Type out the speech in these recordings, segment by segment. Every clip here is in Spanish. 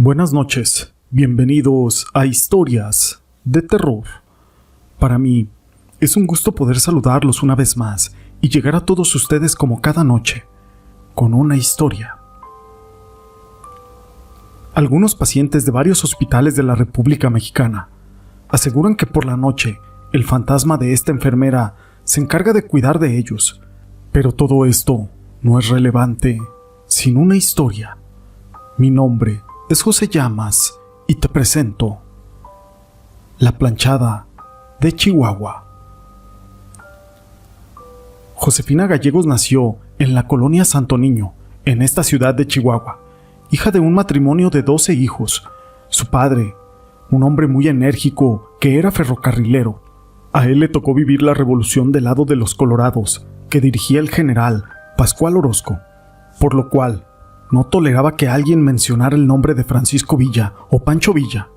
Buenas noches, bienvenidos a Historias de Terror. Para mí, es un gusto poder saludarlos una vez más y llegar a todos ustedes como cada noche, con una historia. Algunos pacientes de varios hospitales de la República Mexicana aseguran que por la noche el fantasma de esta enfermera se encarga de cuidar de ellos, pero todo esto no es relevante sin una historia. Mi nombre es José Llamas y te presento La Planchada de Chihuahua. Josefina Gallegos nació en la colonia Santo Niño, en esta ciudad de Chihuahua, hija de un matrimonio de 12 hijos. Su padre, un hombre muy enérgico que era ferrocarrilero. A él le tocó vivir la revolución del lado de los Colorados, que dirigía el general Pascual Orozco, por lo cual no toleraba que alguien mencionara el nombre de Francisco Villa o Pancho Villa.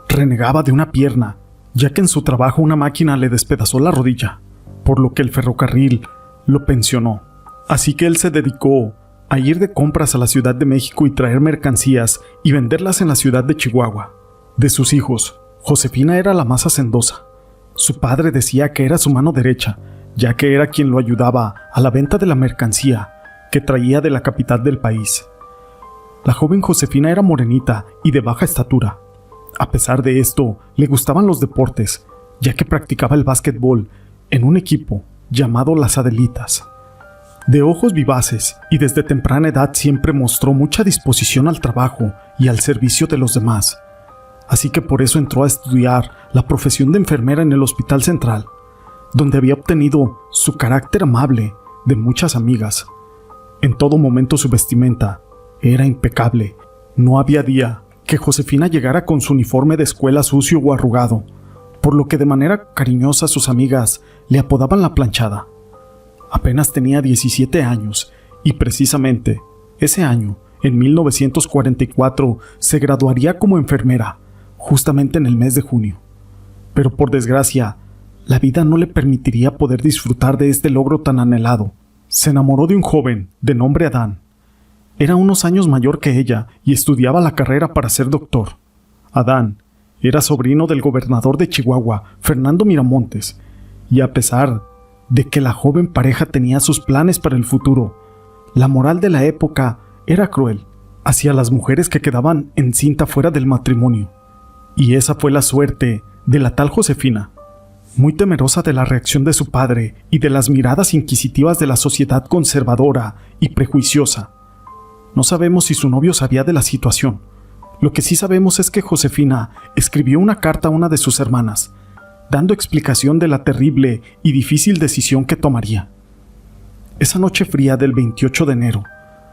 Renegaba de una pierna, ya que en su trabajo una máquina le despedazó la rodilla, por lo que el ferrocarril lo pensionó. Así que él se dedicó a ir de compras a la Ciudad de México y traer mercancías y venderlas en la ciudad de Chihuahua. De sus hijos, Josefina era la más hacendosa. Su padre decía que era su mano derecha, ya que era quien lo ayudaba a la venta de la mercancía que traía de la capital del país. La joven Josefina era morenita y de baja estatura. A pesar de esto, le gustaban los deportes, ya que practicaba el básquetbol en un equipo llamado Las Adelitas. De ojos vivaces y desde temprana edad siempre mostró mucha disposición al trabajo y al servicio de los demás. Así que por eso entró a estudiar la profesión de enfermera en el Hospital Central, donde había obtenido su carácter amable de muchas amigas. En todo momento su vestimenta era impecable. No había día que Josefina llegara con su uniforme de escuela sucio o arrugado, por lo que de manera cariñosa sus amigas le apodaban La Planchada. Apenas tenía 17 años y precisamente ese año, en 1944, se graduaría como enfermera, justamente en el mes de junio. Pero por desgracia, la vida no le permitiría poder disfrutar de este logro tan anhelado. Se enamoró de un joven de nombre Adán. Era unos años mayor que ella y estudiaba la carrera para ser doctor. Adán era sobrino del gobernador de Chihuahua, Fernando Miramontes, y a pesar de que la joven pareja tenía sus planes para el futuro, la moral de la época era cruel hacia las mujeres que quedaban encinta fuera del matrimonio. Y esa fue la suerte de la tal Josefina. Muy temerosa de la reacción de su padre y de las miradas inquisitivas de la sociedad conservadora y prejuiciosa. No sabemos si su novio sabía de la situación. Lo que sí sabemos es que Josefina escribió una carta a una de sus hermanas, dando explicación de la terrible y difícil decisión que tomaría. Esa noche fría del 28 de enero,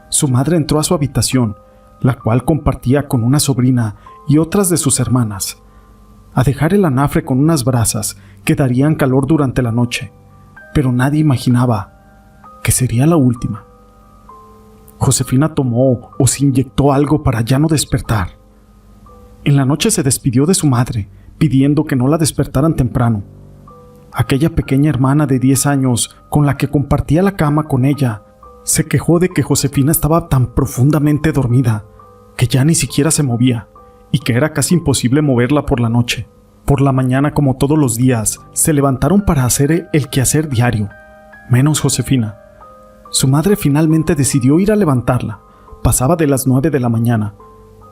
su madre entró a su habitación, la cual compartía con una sobrina y otras de sus hermanas, a dejar el anafre con unas brasas que darían calor durante la noche, pero nadie imaginaba que sería la última. Josefina tomó o se inyectó algo para ya no despertar. En la noche se despidió de su madre, pidiendo que no la despertaran temprano. Aquella pequeña hermana de 10 años, con la que compartía la cama con ella, se quejó de que Josefina estaba tan profundamente dormida que ya ni siquiera se movía y que era casi imposible moverla por la noche. Por la mañana, como todos los días, se levantaron para hacer el quehacer diario, menos Josefina. Su madre finalmente decidió ir a levantarla. Pasaba de las 9 de la mañana,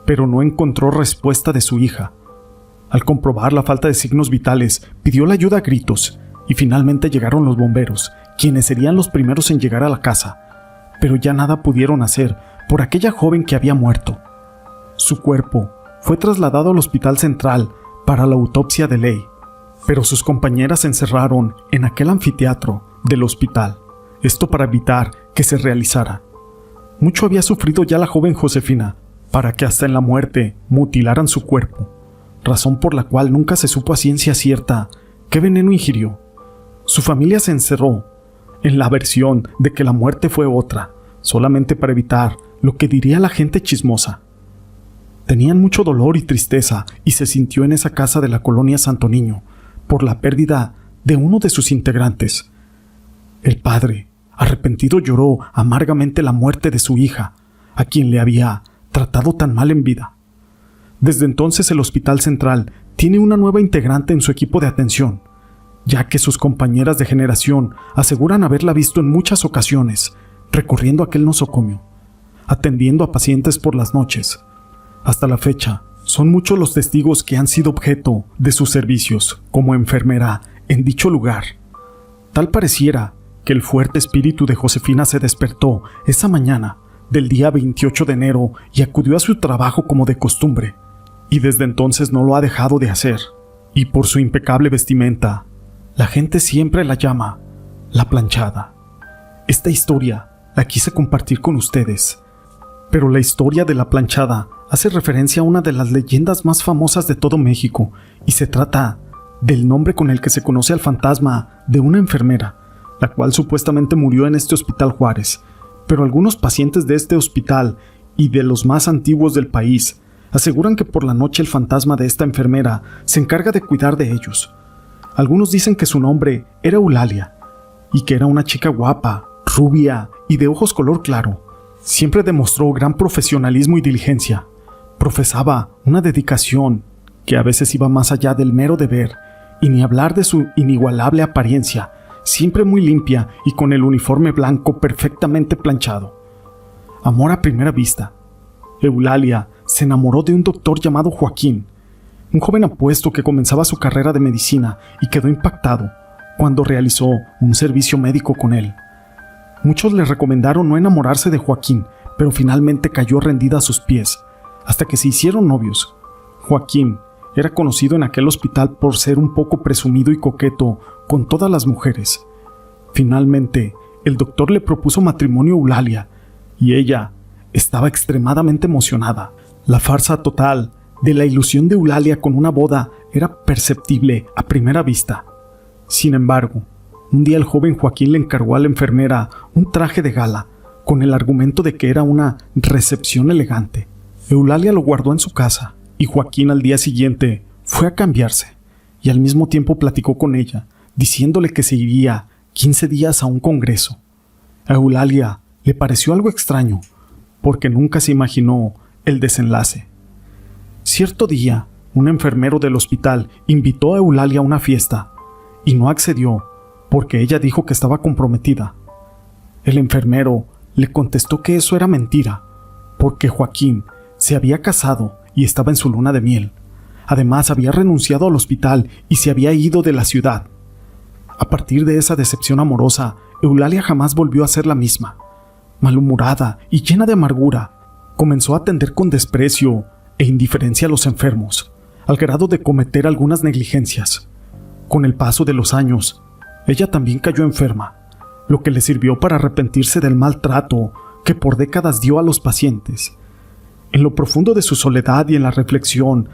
pero no encontró respuesta de su hija. Al comprobar la falta de signos vitales, pidió la ayuda a gritos y finalmente llegaron los bomberos, quienes serían los primeros en llegar a la casa. Pero ya nada pudieron hacer por aquella joven que había muerto. Su cuerpo fue trasladado al Hospital Central para la autopsia de ley, pero sus compañeras se encerraron en aquel anfiteatro del hospital, esto para evitar que se realizara. Mucho había sufrido ya la joven Josefina para que hasta en la muerte mutilaran su cuerpo, razón por la cual nunca se supo a ciencia cierta qué veneno ingirió. Su familia se encerró en la versión de que la muerte fue otra, solamente para evitar lo que diría la gente chismosa. Tenían mucho dolor y tristeza y se sintió en esa casa de la colonia Santo Niño por la pérdida de uno de sus integrantes. El padre, arrepentido, lloró amargamente la muerte de su hija, a quien le había tratado tan mal en vida. Desde entonces el Hospital Central tiene una nueva integrante en su equipo de atención, ya que sus compañeras de generación aseguran haberla visto en muchas ocasiones, recorriendo aquel nosocomio, atendiendo a pacientes por las noches. Hasta la fecha, son muchos los testigos que han sido objeto de sus servicios como enfermera en dicho lugar. Tal pareciera que el fuerte espíritu de Josefina se despertó esa mañana del día 28 de enero y acudió a su trabajo como de costumbre, y desde entonces no lo ha dejado de hacer. Y por su impecable vestimenta, la gente siempre la llama La Planchada. Esta historia la quise compartir con ustedes, pero la historia de La Planchada hace referencia a una de las leyendas más famosas de todo México, y se trata del nombre con el que se conoce al fantasma de una enfermera, la cual supuestamente murió en este Hospital Juárez. Pero algunos pacientes de este hospital y de los más antiguos del país aseguran que por la noche el fantasma de esta enfermera se encarga de cuidar de ellos. Algunos dicen que su nombre era Eulalia y que era una chica guapa, rubia y de ojos color claro. Siempre demostró gran profesionalismo y diligencia. Profesaba una dedicación que a veces iba más allá del mero deber, y ni hablar de su inigualable apariencia, siempre muy limpia y con el uniforme blanco perfectamente planchado. Amor a primera vista. Eulalia se enamoró de un doctor llamado Joaquín, un joven apuesto que comenzaba su carrera de medicina y quedó impactado cuando realizó un servicio médico con él. Muchos le recomendaron no enamorarse de Joaquín, pero finalmente cayó rendida a sus pies, hasta que se hicieron novios. Joaquín era conocido en aquel hospital por ser un poco presumido y coqueto con todas las mujeres. Finalmente, el doctor le propuso matrimonio a Eulalia, y ella estaba extremadamente emocionada. La farsa total de la ilusión de Eulalia con una boda era perceptible a primera vista. Sin embargo, un día el joven Joaquín le encargó a la enfermera un traje de gala, con el argumento de que era una recepción elegante. Eulalia lo guardó en su casa, y Joaquín al día siguiente fue a cambiarse, y al mismo tiempo platicó con ella, diciéndole que se iría 15 días a un congreso. A Eulalia le pareció algo extraño, porque nunca se imaginó el desenlace. Cierto día, un enfermero del hospital invitó a Eulalia a una fiesta, y no accedió porque ella dijo que estaba comprometida. El enfermero le contestó que eso era mentira, porque Joaquín se había casado y estaba en su luna de miel. Además, había renunciado al hospital y se había ido de la ciudad. A partir de esa decepción amorosa, Eulalia jamás volvió a ser la misma. Malhumorada y llena de amargura, comenzó a atender con desprecio e indiferencia a los enfermos, al grado de cometer algunas negligencias. Con el paso de los años, ella también cayó enferma, lo que le sirvió para arrepentirse del maltrato que por décadas dio a los pacientes. En lo profundo de su soledad y en la reflexión,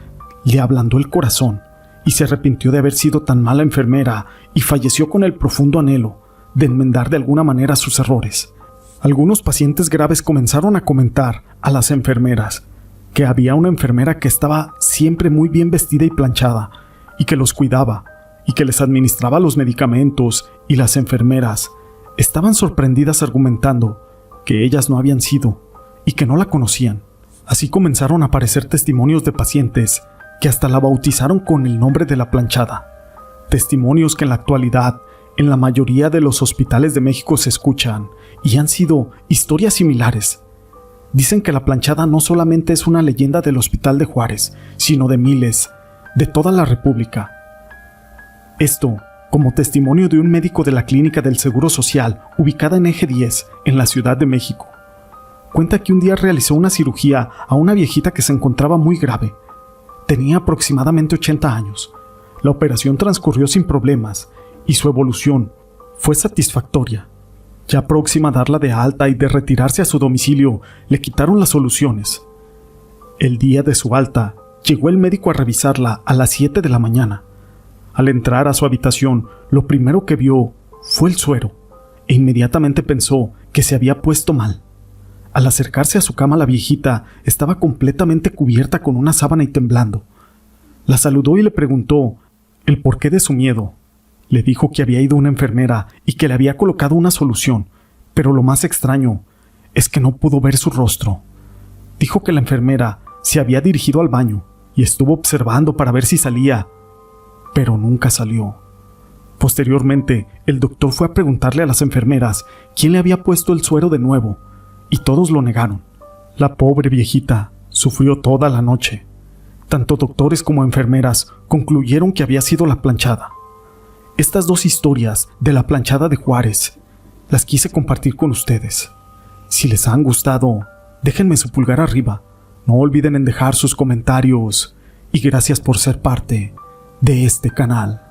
le ablandó el corazón y se arrepintió de haber sido tan mala enfermera, y falleció con el profundo anhelo de enmendar de alguna manera sus errores. Algunos pacientes graves comenzaron a comentar a las enfermeras que había una enfermera que estaba siempre muy bien vestida y planchada, y que los cuidaba, y que les administraba los medicamentos, y las enfermeras estaban sorprendidas argumentando que ellas no habían sido y que no la conocían. Así comenzaron a aparecer testimonios de pacientes que hasta la bautizaron con el nombre de La Planchada. Testimonios que en la actualidad en la mayoría de los hospitales de México se escuchan, y han sido historias similares. Dicen que La Planchada no solamente es una leyenda del Hospital de Juárez, sino de miles, de toda la República. Esto como testimonio de un médico de la Clínica del Seguro Social, ubicada en Eje 10, en la Ciudad de México. Cuenta que un día realizó una cirugía a una viejita que se encontraba muy grave. Tenía aproximadamente 80 años. La operación transcurrió sin problemas y su evolución fue satisfactoria. Ya próxima a darla de alta y de retirarse a su domicilio, le quitaron las soluciones. El día de su alta, llegó el médico a revisarla a las 7 de la mañana. Al entrar a su habitación, lo primero que vio fue el suero, e inmediatamente pensó que se había puesto mal. Al acercarse a su cama, la viejita estaba completamente cubierta con una sábana y temblando. La saludó y le preguntó el porqué de su miedo. Le dijo que había ido una enfermera y que le había colocado una solución, pero lo más extraño es que no pudo ver su rostro. Dijo que la enfermera se había dirigido al baño y estuvo observando para ver si salía, pero nunca salió. Posteriormente, el doctor fue a preguntarle a las enfermeras quién le había puesto el suero de nuevo, y todos lo negaron. La pobre viejita sufrió toda la noche. Tanto doctores como enfermeras concluyeron que había sido la planchada. Estas dos historias de la planchada de Juárez las quise compartir con ustedes. Si les han gustado, déjenme su pulgar arriba. No olviden en dejar sus comentarios y gracias por ser parte de este canal.